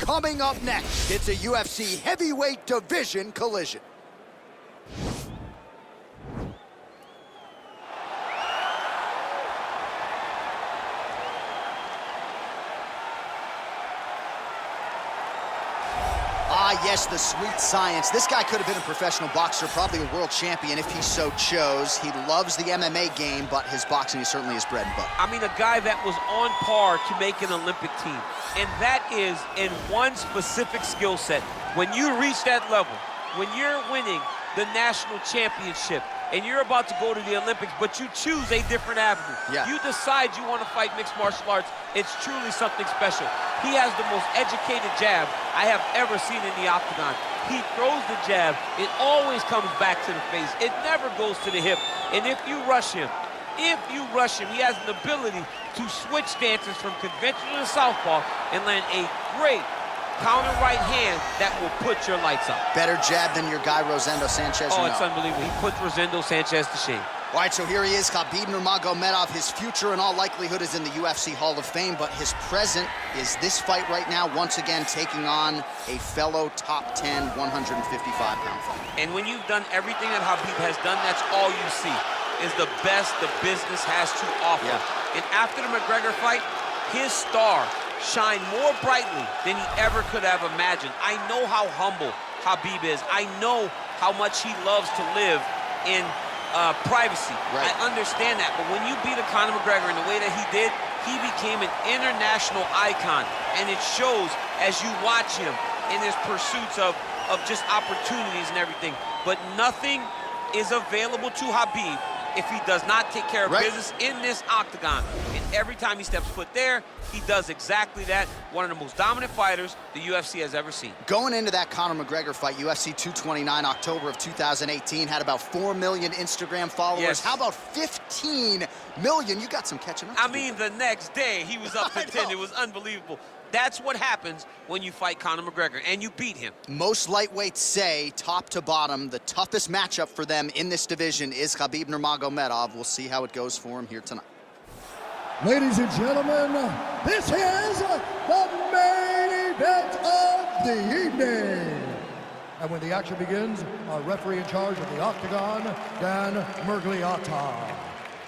Coming up next, it's a UFC heavyweight division collision. Ah, yes, the sweet science. This guy could have been a professional boxer, probably a world champion if he so chose. He loves the MMA game, but his boxing is certainly his bread and butter. I mean, a guy that was on par to make an Olympic team. And that is in one specific skill set. When you reach that level, when you're winning the national championship, and you're about to go to the Olympics, but you choose a different avenue. Yeah. You decide you want to fight mixed martial arts. It's truly something special. He has the most educated jab I have ever seen in the octagon. He throws the jab. It always comes back to the face. It never goes to the hip. And if you rush him, he has an ability to switch stances from conventional to southpaw and land a great counter right hand that will put your lights up. Better jab than your guy, Rosendo Sanchez? Oh, it's unbelievable. He puts Rosendo Sanchez to shame. All right, so here he is, Khabib Nurmagomedov. His future, in all likelihood, is in the UFC Hall of Fame, but his present is this fight right now, once again taking on a fellow top 10, 155-pound fighter. And when you've done everything that Khabib has done, that's all you see, is the best the business has to offer. Yeah. And after the McGregor fight, his star shined more brightly than he ever could have imagined. I know how humble Khabib is. I know how much he loves to live in privacy. Right. I understand that, but when you beat a Conor McGregor in the way that he did, he became an international icon, and it shows as you watch him in his pursuits of just opportunities and everything. But nothing is available to Khabib if he does not take care of business in this octagon. And every time he steps foot there, he does exactly that. One of the most dominant fighters the UFC has ever seen. Going into that Conor McGregor fight, UFC 229, October of 2018, had about 4 million Instagram followers. Yes. How about 15 million? You got some catching up to do. I mean, the next day, he was up to 10. It was unbelievable. That's what happens when you fight Conor McGregor, and you beat him. Most lightweights say, top to bottom, the toughest matchup for them in this division is Khabib Nurmagomedov. We'll see how it goes for him here tonight. Ladies and gentlemen, this is the main event of the evening. And when the action begins, our referee in charge of the octagon, Dan Murgliata.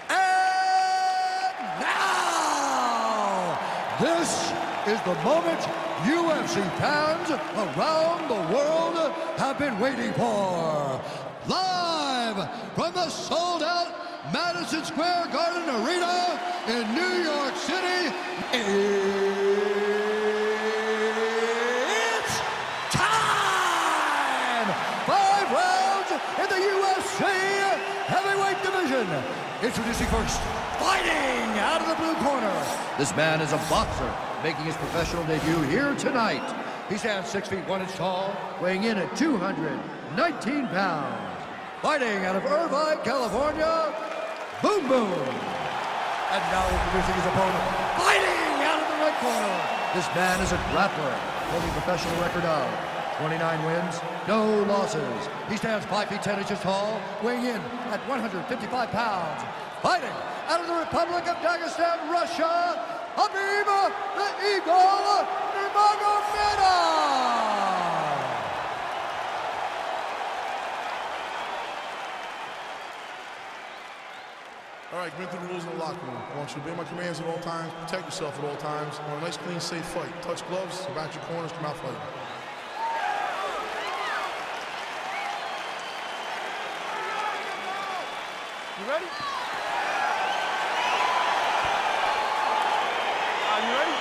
And now, this is the moment UFC fans around the world have been waiting for. Live from the sold-out Madison Square Garden Arena in New York City, it's time! 5 rounds in the UFC heavyweight division. Introducing first, fighting out of the blue corner. This man is a boxer, making his professional debut here tonight. He stands 6 feet 1 inch tall, weighing in at 219 pounds. Fighting out of Irvine, California, Boom Boom. And now introducing his opponent, fighting out of the right corner. This man is a grappler, holding a professional record of 29 wins, no losses. He stands 5 feet 10 inches tall, weighing in at 155 pounds. Fighting out of the Republic of Dagestan, Russia, Khabib the Eagle Nurmagomedov. All right, been through the rules in the locker room. I want you to obey my commands at all times, protect yourself at all times. I want a nice, clean, safe fight. Touch gloves, back your corners, come out fighting. You ready? Are you ready?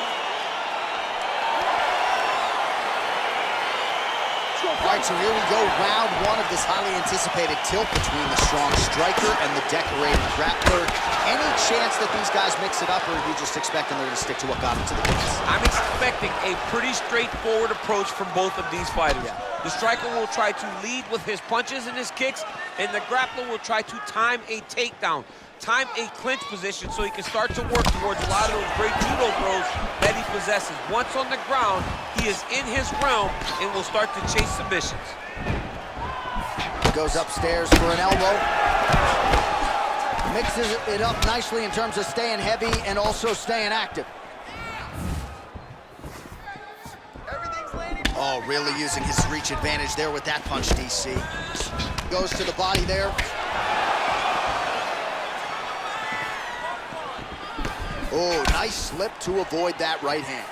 All right, so here we go, round 1 of this highly anticipated tilt between the strong striker and the decorated grappler. Any chance that these guys mix it up, or are you just expecting they're going to stick to what got them to the clinch? I'm expecting a pretty straightforward approach from both of these fighters. Yeah. The striker will try to lead with his punches and his kicks, and the grappler will try to time a takedown, time a clinch position so he can start to work towards a lot of those great judo throws that he possesses. Once on the ground, he is in his realm and will start to chase submissions. Goes upstairs for an elbow. Mixes it up nicely in terms of staying heavy and also staying active. Everything's Oh, really using his reach advantage there with that punch, DC. Goes to the body there. Oh, nice slip to avoid that right hand.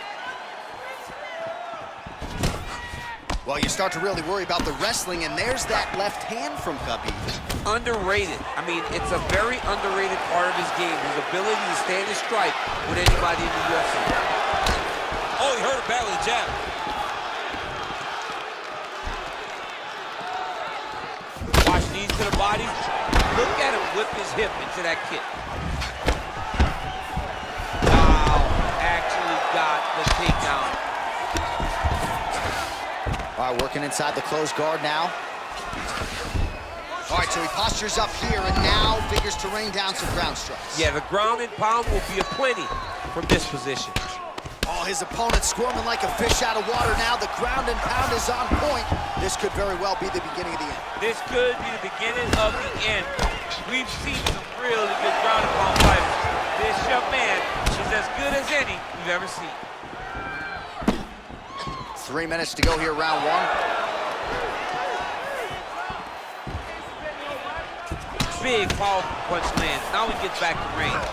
Well, you start to really worry about the wrestling, and there's that left hand from Khabib. Underrated. I mean, it's a very underrated part of his game, his ability to stand and strike with anybody in the UFC. Oh, he hurt it bad with a jab. Watch knees to the body. Look at him whip his hip into that kick. Wow, actually got the takedown. All right, working inside the closed guard now. All right, so he postures up here and now figures to rain down some ground strikes. Yeah, the ground and pound will be aplenty from this position. Oh, his opponent squirming like a fish out of water now. The ground and pound is on point. This could very well be the beginning of the end. This could be the beginning of the end. We've seen some really good ground and pound fighters. This young man is as good as any we've ever seen. 3 minutes to go here, round one. Big powerful punch lands. Now he gets back to range.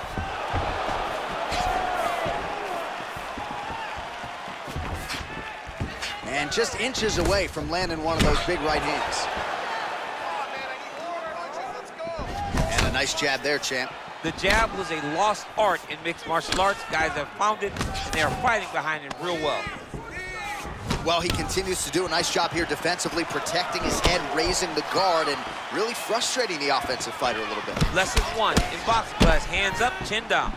And just inches away from landing one of those big right hands. And a nice jab there, champ. The jab was a lost art in mixed martial arts. Guys have found it, and they are fighting behind it real well. Well, he continues to do a nice job here defensively, protecting his head, raising the guard, and really frustrating the offensive fighter a little bit. Lesson one in boxing class, hands up, chin down.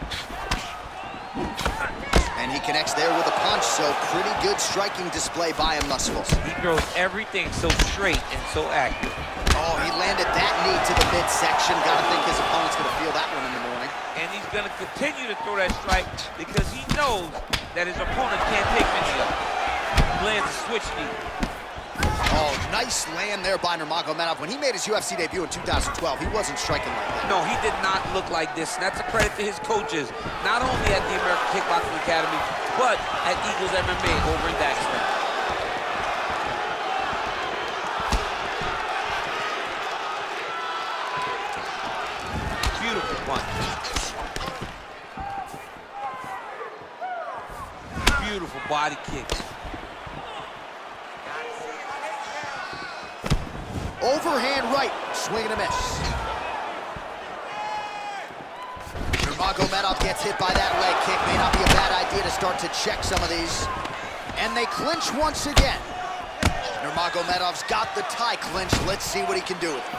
And he connects there with a punch, so pretty good striking display by him thus far. He throws everything so straight and so accurate. Oh, he landed that knee to the midsection. Gotta think his opponent's gonna feel that one in the morning. And he's gonna continue to throw that strike because he knows that his opponent can't take many of them. Lands a switch knee. Oh, nice land there by Nurmagomedov. When he made his UFC debut in 2012, he wasn't striking like that. No, he did not look like this, and that's a credit to his coaches, not only at the American Kickboxing Academy, but at Eagles MMA over in Dagestan. Beautiful punch. Beautiful body kick. Overhand right, swing and a miss. Nurmagomedov gets hit by that leg kick. May not be a bad idea to start to check some of these. And they clinch once again. Nurmagomedov's got the tie clinch. Let's see what he can do with it.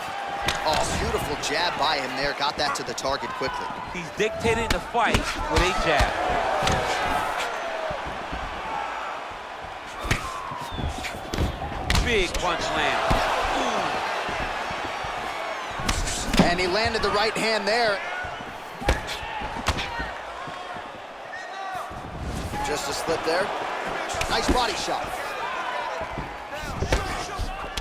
Oh, beautiful jab by him there. Got that to the target quickly. He's dictating the fight with a jab. Big punch land. And he landed the right hand there. Just a slip there. Nice body shot.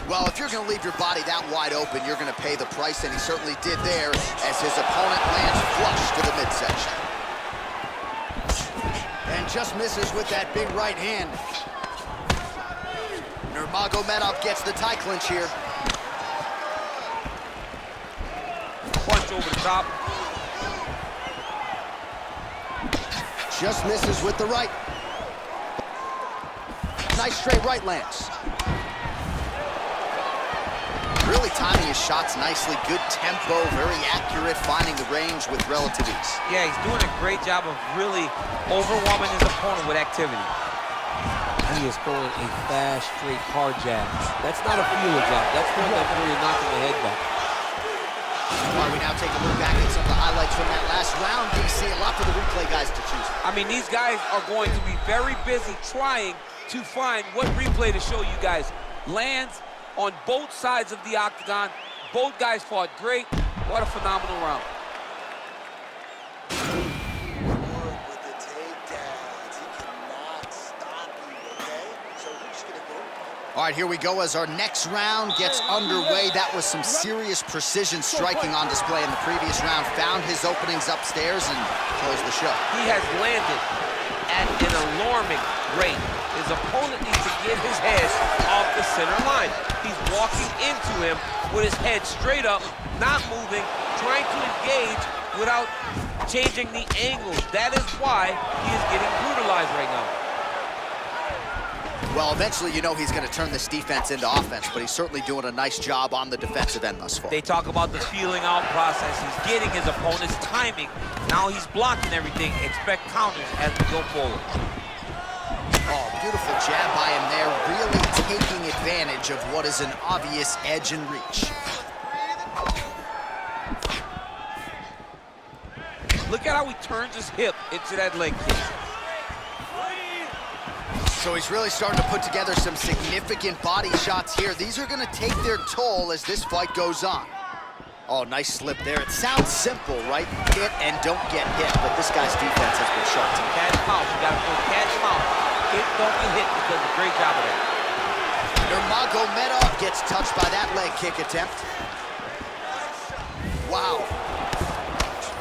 Well, if you're going to leave your body that wide open, you're going to pay the price, and he certainly did there as his opponent lands flush to the midsection. And just misses with that big right hand. Nurmagomedov gets the tie clinch here. Punch over the top. Just misses with the right. Nice straight right lands. Really timing his shots nicely. Good tempo, very accurate, finding the range with relative ease. Yeah, he's doing a great job of really overwhelming his opponent with activity. He is throwing a fast, straight, hard jab. That's not a feeler jab. That's one that's really knocking the head back. All right, we now take a look back at some of the highlights from that last round, DC. A lot for the replay guys to choose from. I mean, these guys are going to be very busy trying to find what replay to show you guys. Lands on both sides of the octagon. Both guys fought great. What a phenomenal round. With the takedowns, he cannot stop you, okay? So we're just gonna go. All right, here we go as our next round gets underway. That was some serious precision striking on display in the previous round. Found his openings upstairs and closed the show. He has landed at an alarming great. His opponent needs to get his head off the center line. He's walking into him with his head straight up, not moving, trying to engage without changing the angles. That is why he is getting brutalized right now. Well, eventually, you know he's going to turn this defense into offense, but he's certainly doing a nice job on the defensive end thus far. They talk about the feeling out process. He's getting his opponent's timing. Now he's blocking everything. Expect counters as we go forward. Oh, beautiful jab by him there, really taking advantage of what is an obvious edge and reach. Look at how he turns his hip into that leg kick. So he's really starting to put together some significant body shots here. These are going to take their toll as this fight goes on. Oh, nice slip there. It sounds simple, right? Hit and don't get hit, but this guy's defense has been sharp too. Cat and mouse. You got to go cat and mouse. Hit, don't get hit. He does a great job of that. Nurmagomedov gets touched by that leg kick attempt. Wow.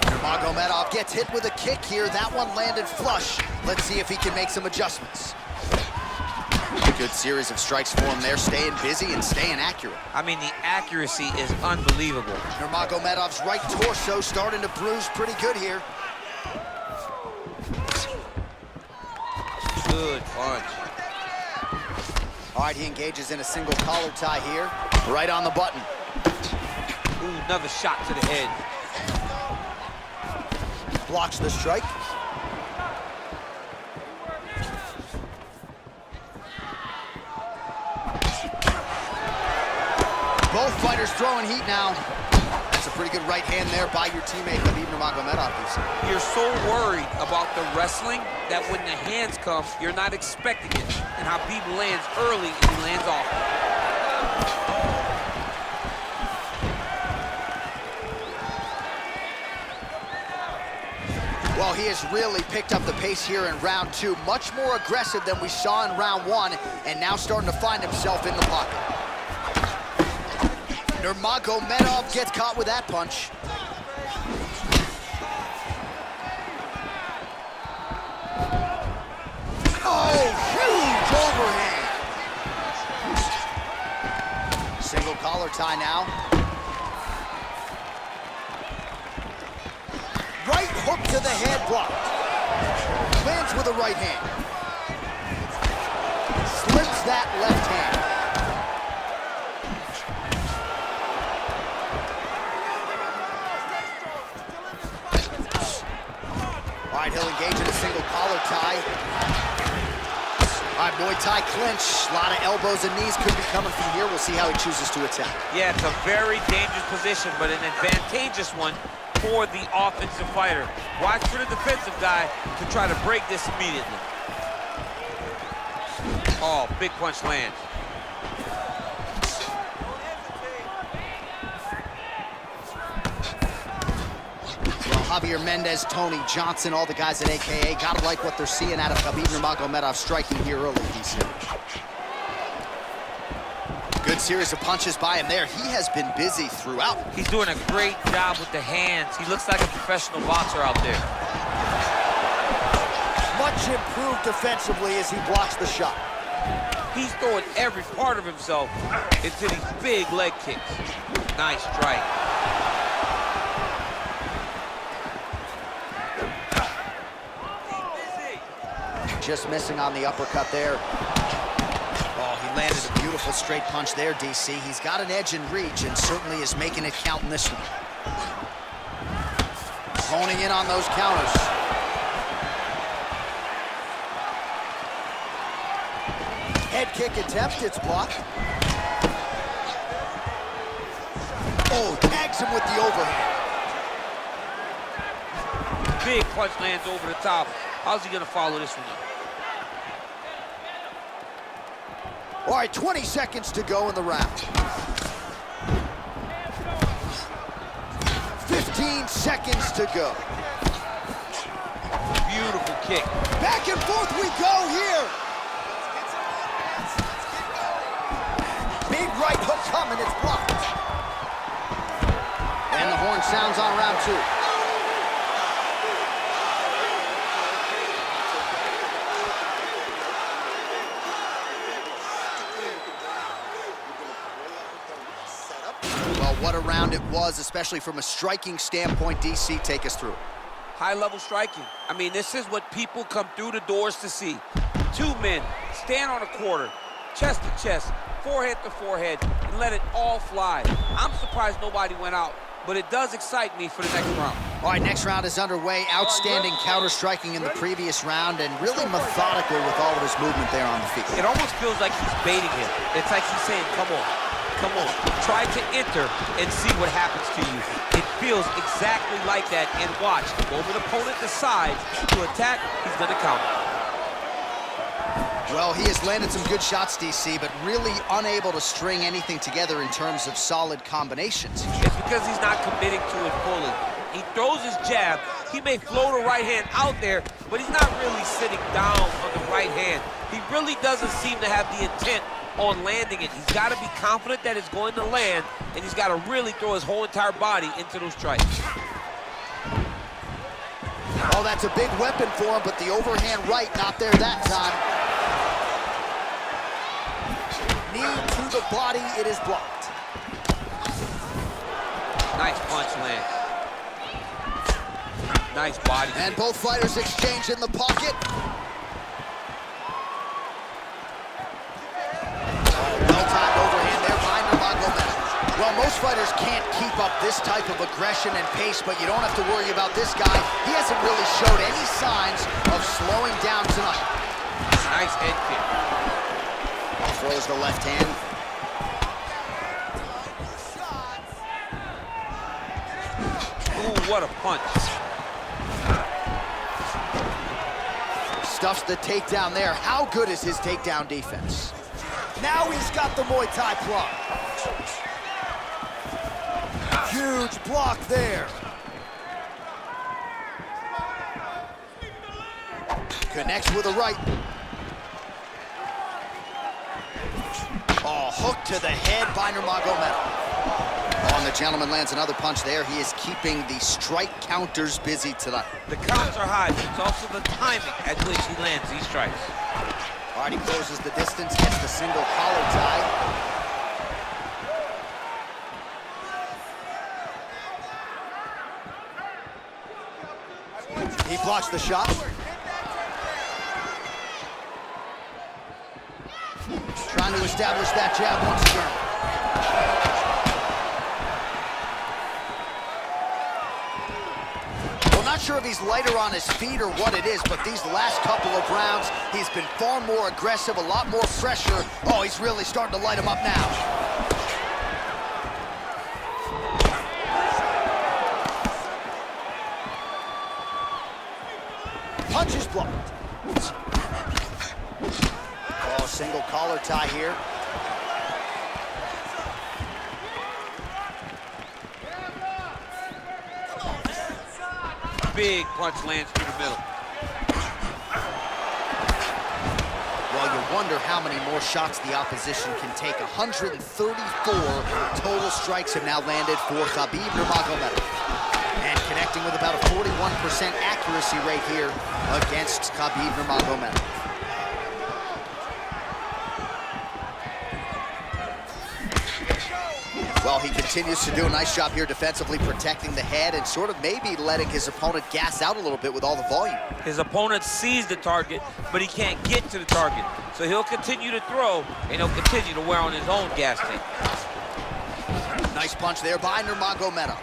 Nurmagomedov gets hit with a kick here. That one landed flush. Let's see if he can make some adjustments. Good series of strikes for him there, staying busy and staying accurate. I mean, the accuracy is unbelievable. Nurmagomedov's right torso starting to bruise pretty good here. Good punch. All right, he engages in a single collar tie here. Right on the button. Ooh, another shot to the head. Blocks the strike. Both fighters throwing heat now. That's a pretty good right hand there by your teammate, Khabib Nurmagomedov. You're so worried about the wrestling that when the hands come, you're not expecting it. And Khabib lands early and he lands off. Well, he has really picked up the pace here in round two. Much more aggressive than we saw in round one, and now starting to find himself in the pocket. Nurmagomedov gets caught with that punch. Oh, huge overhand. Single collar tie now. Right hook to the head, blocked. Lands with a right hand. Slips that left hand. All right, he'll engage in a single collar tie. All right, Muay Thai clinch. A lot of elbows and knees could be coming from here. We'll see how he chooses to attack. Yeah, it's a very dangerous position, but an advantageous one for the offensive fighter. Watch for the defensive guy to try to break this immediately. Oh, big punch lands. Javier Mendez, Tony Johnson, all the guys at AKA, gotta like what they're seeing out of Khabib Nurmagomedov striking here early in these series. Good series of punches by him there. He has been busy throughout. He's doing a great job with the hands. He looks like a professional boxer out there. Much improved defensively as he blocks the shot. He's throwing every part of himself into these big leg kicks. Nice strike. Just missing on the uppercut there. Oh, he landed a beautiful straight punch there, DC. He's got an edge in reach and certainly is making it count in this one. Honing in on those counters. Head kick attempt, it's blocked. Oh, tags him with the overhand. Big punch lands over the top. How's he gonna follow this one up? All right, 20 seconds to go in the round. 15 seconds to go. Beautiful kick. Back and forth we go here. Big right hook coming, it's blocked. And the horn sounds on round two. what a round it was, especially from a striking standpoint. DC, take us through. High-level striking. I mean, this is what people come through the doors to see. Two men stand on a quarter, chest to chest, forehead to forehead, and let it all fly. I'm surprised nobody went out, but it does excite me for the next round. All right, next round is underway. Outstanding counter-striking in the previous round and really methodical with all of his movement there on the feet. It almost feels like he's baiting him. It's like he's saying, come on, come on. Try to enter and see what happens to you. It feels exactly like that, and watch. The moment opponent decides to attack, he's gonna counter. Well, he has landed some good shots, DC, but really unable to string anything together in terms of solid combinations. It's because he's not committing to it fully. He throws his jab. He may float a right hand out there, but he's not really sitting down on the right hand. He really doesn't seem to have the intent on landing it. He's got to be confident that it's going to land, and he's got to really throw his whole entire body into those strikes. Oh, that's a big weapon for him, but the overhand right not there that time. Knee to the body, it is blocked. Nice punch land. Nice body. And both fighters exchange in the pocket. Well-timed overhand there by Nurmagomedov. Well, most fighters can't keep up this type of aggression and pace, but you don't have to worry about this guy. He hasn't really showed any signs of slowing down tonight. Nice head kick. Throws the left hand. Ooh, what a punch. Stuffs the takedown there. How good is his takedown defense? Now he's got the Muay Thai plug. Huge block there. Connects with a right. Oh, hook to the head by Nurmagomedov. Oh, and the gentleman lands another punch there. He is keeping the strike counters busy tonight. The counts are high, but it's also the timing at which he lands these strikes. All right, he closes the distance, gets the single collar tie. He blocks the shot. Trying to establish that jab once again. Well, not sure if he's lighter on his feet or what it is, but these last couple of rounds, he's been far more aggressive, a lot more pressure. Oh, he's really starting to light him up now. Punch is blocked. Oh, single collar tie here. Big punch lands through the middle. Well, you wonder how many more shots the opposition can take. 134 total strikes have now landed for Khabib Nurmagomedov. And connecting with about a 41% accuracy rate here against Khabib Nurmagomedov. Well, he continues to do a nice job here defensively, protecting the head and sort of maybe letting his opponent gas out a little bit with all the volume. His opponent sees the target, but he can't get to the target. So he'll continue to throw, and he'll continue to wear on his own gas tank. Nice punch there by Nurmagomedov.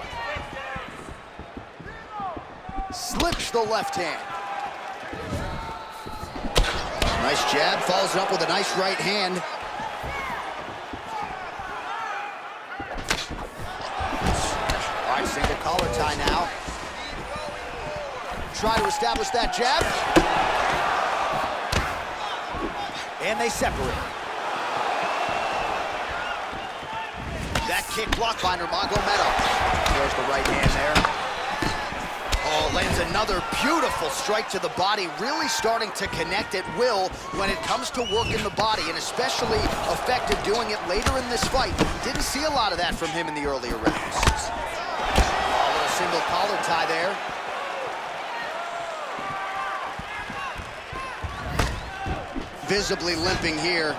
Slips the left hand. Nice jab, follows it up with a nice right hand. All right, single collar tie now. Try to establish that jab. And they separate. That kick blocked by Nurmagomedov. Throws the right hand there. Oh, lands another beautiful strike to the body, really starting to connect at will when it comes to working the body, and especially effective doing it later in this fight. Didn't see a lot of that from him in the earlier rounds. Oh, a little single collar tie there. Visibly limping here.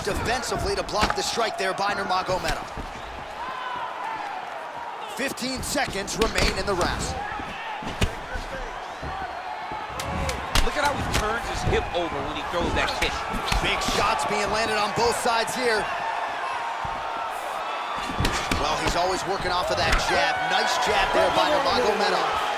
up defensively to block the strike there by Nurmagomedov. 15 seconds remain in the round. Look at how he turns his hip over when he throws that kick. Big shots being landed on both sides here. Well, he's always working off of that jab. Nice jab there by Nurmagomedov.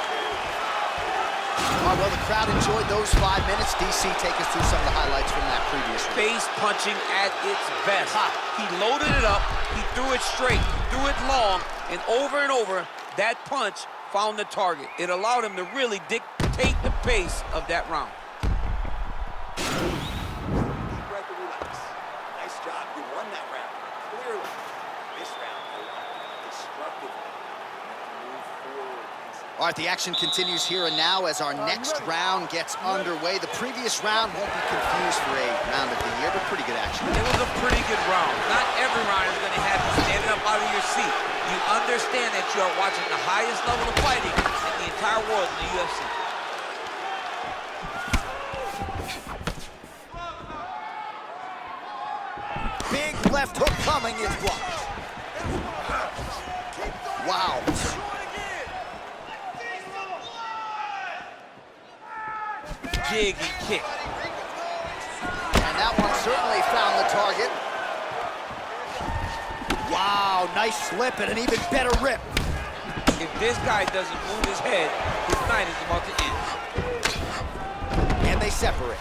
All right, well, the crowd enjoyed those 5 minutes. DC, take us through some of the highlights from that previous round. Face punching at its best. He loaded it up, he threw it straight, threw it long, and over, that punch found the target. It allowed him to really dictate the pace of that round. Deep breath and relax. Nice job, you won that round. Clearly, this round, destructively. Move forward. All right, the action continues here and now as our next round gets underway. The previous round won't be confused for a round of the year, but pretty good action. It was a pretty good round. Not every round is going to have you standing up out of your seat. You understand that you are watching the highest level of fighting in the entire world in the UFC. Big left hook coming is blocked. Wow. Jig and kick. And that one certainly found the target. Wow, nice slip and an even better rip. If this guy doesn't move his head, his night is about to end. And they separate.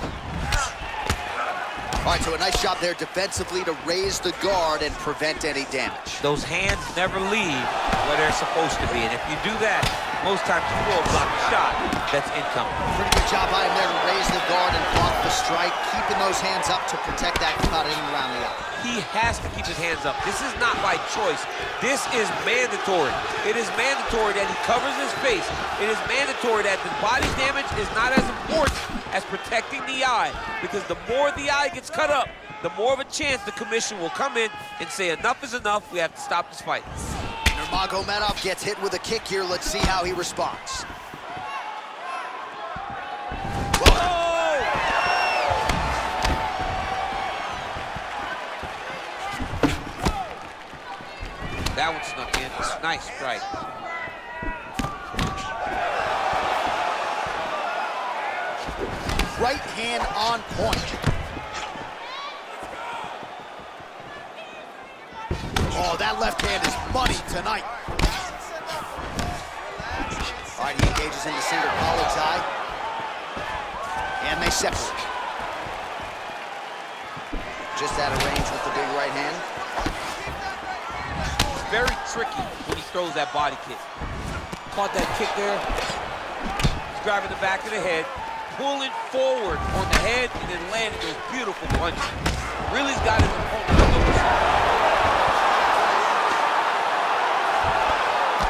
All right, so a nice job there defensively to raise the guard and prevent any damage. Those hands never leave where they're supposed to be, and if you do that, most times you will block a shot that's incoming. Pretty good job by him there to raise the guard and block the strike, keeping those hands up to protect that cut in around the eye. He has to keep his hands up. This is not by choice. This is mandatory. It is mandatory that he covers his face. It is mandatory that the body damage is not as important as protecting the eye, because the more the eye gets cut up, the more of a chance the commission will come in and say enough is enough, we have to stop this fight. Nurmagomedov gets hit with a kick here. Let's see how he responds. That one snuck in. Nice strike. Right hand on point. Oh, that left hand is money tonight. All right, he engages in the single collar tie. And they separate. Just out of range with the big right hand. Very tricky when he throws that body kick. Caught that kick there. He's grabbing the back of the head, pulling forward on the head, and then landing those beautiful punches. Really's got his opponent on the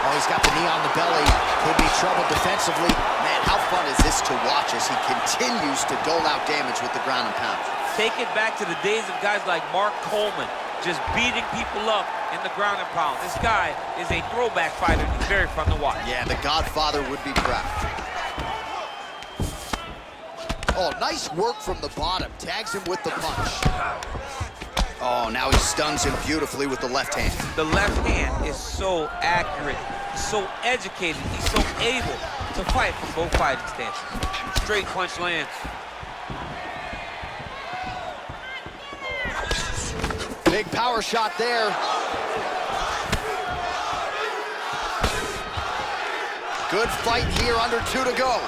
Oh, he's got the knee on the belly. Could be trouble defensively. Man, how fun is this to watch as he continues to dole out damage with the ground and pound. Take it back to the days of guys like Mark Coleman, just beating people up in the ground and pound. This guy is a throwback fighter. He's very fun to watch. Yeah, the Godfather would be proud. Oh, nice work from the bottom. Tags him with the punch. Oh, now he stuns him beautifully with the left hand. The left hand is so accurate. He's so educated. He's so able to fight from both fighting stances. Straight punch lands. Big power shot there. Good fight here, under 2 to go.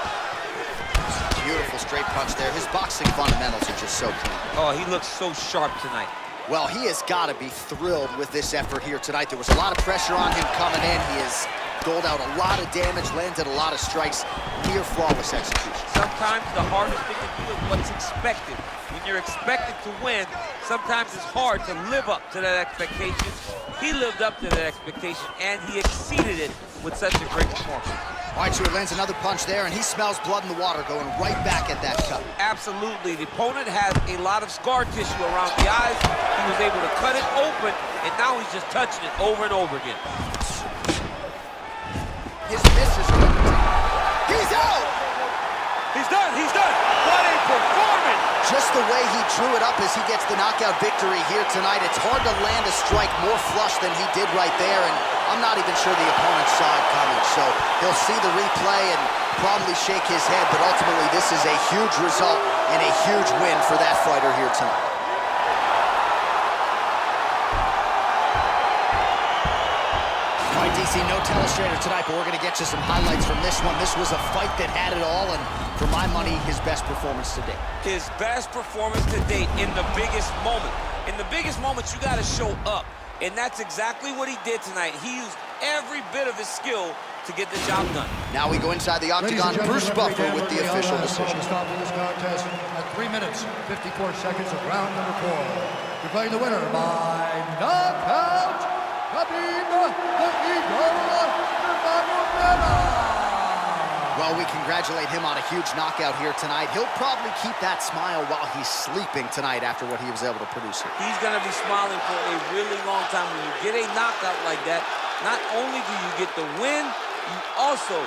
Beautiful straight punch there. His boxing fundamentals are just so clean. Oh, he looks so sharp tonight. Well, he has got to be thrilled with this effort here tonight. There was a lot of pressure on him coming in. He has doled out a lot of damage, landed a lot of strikes, near flawless execution. Sometimes the hardest thing to do is what's expected. When you're expected to win, sometimes it's hard to live up to that expectation. He lived up to that expectation, and he exceeded it with such a great performance. All right, so he lands another punch there, and he smells blood in the water, going right back at that cut. Absolutely. The opponent has a lot of scar tissue around the eyes. He was able to cut it open, and now he's just touching it over and over again. His misses. He's out! He's done. He's done. What a performance! Just the way he drew it up as he gets the knockout victory here tonight. It's hard to land a strike more flush than he did right there, and I'm not even sure the opponent saw it coming. So he'll see the replay and probably shake his head, but ultimately this is a huge result and a huge win for that fighter here tonight. All right, DC, no telestrator tonight, but we're going to get you some highlights from this one. This was a fight that had it all, and for my money, his best performance to date. His best performance to date in the biggest moment. In the biggest moments, you got to show up, and that's exactly what he did tonight. He used every bit of his skill to get the job done. Now we go inside the octagon. Bruce Buffer with the official decision. Stop this contest at 3 minutes, 54 seconds of round number 4. Declaring the winner by knockout, Khabib Nurmagomedov. Well, we congratulate him on a huge knockout here tonight. He'll probably keep that smile while he's sleeping tonight after what he was able to produce here. He's going to be smiling for a really long time. When you get a knockout like that, not only do you get the win, you also,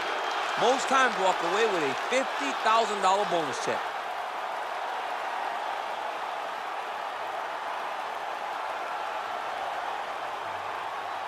most times, walk away with a $50,000 bonus check.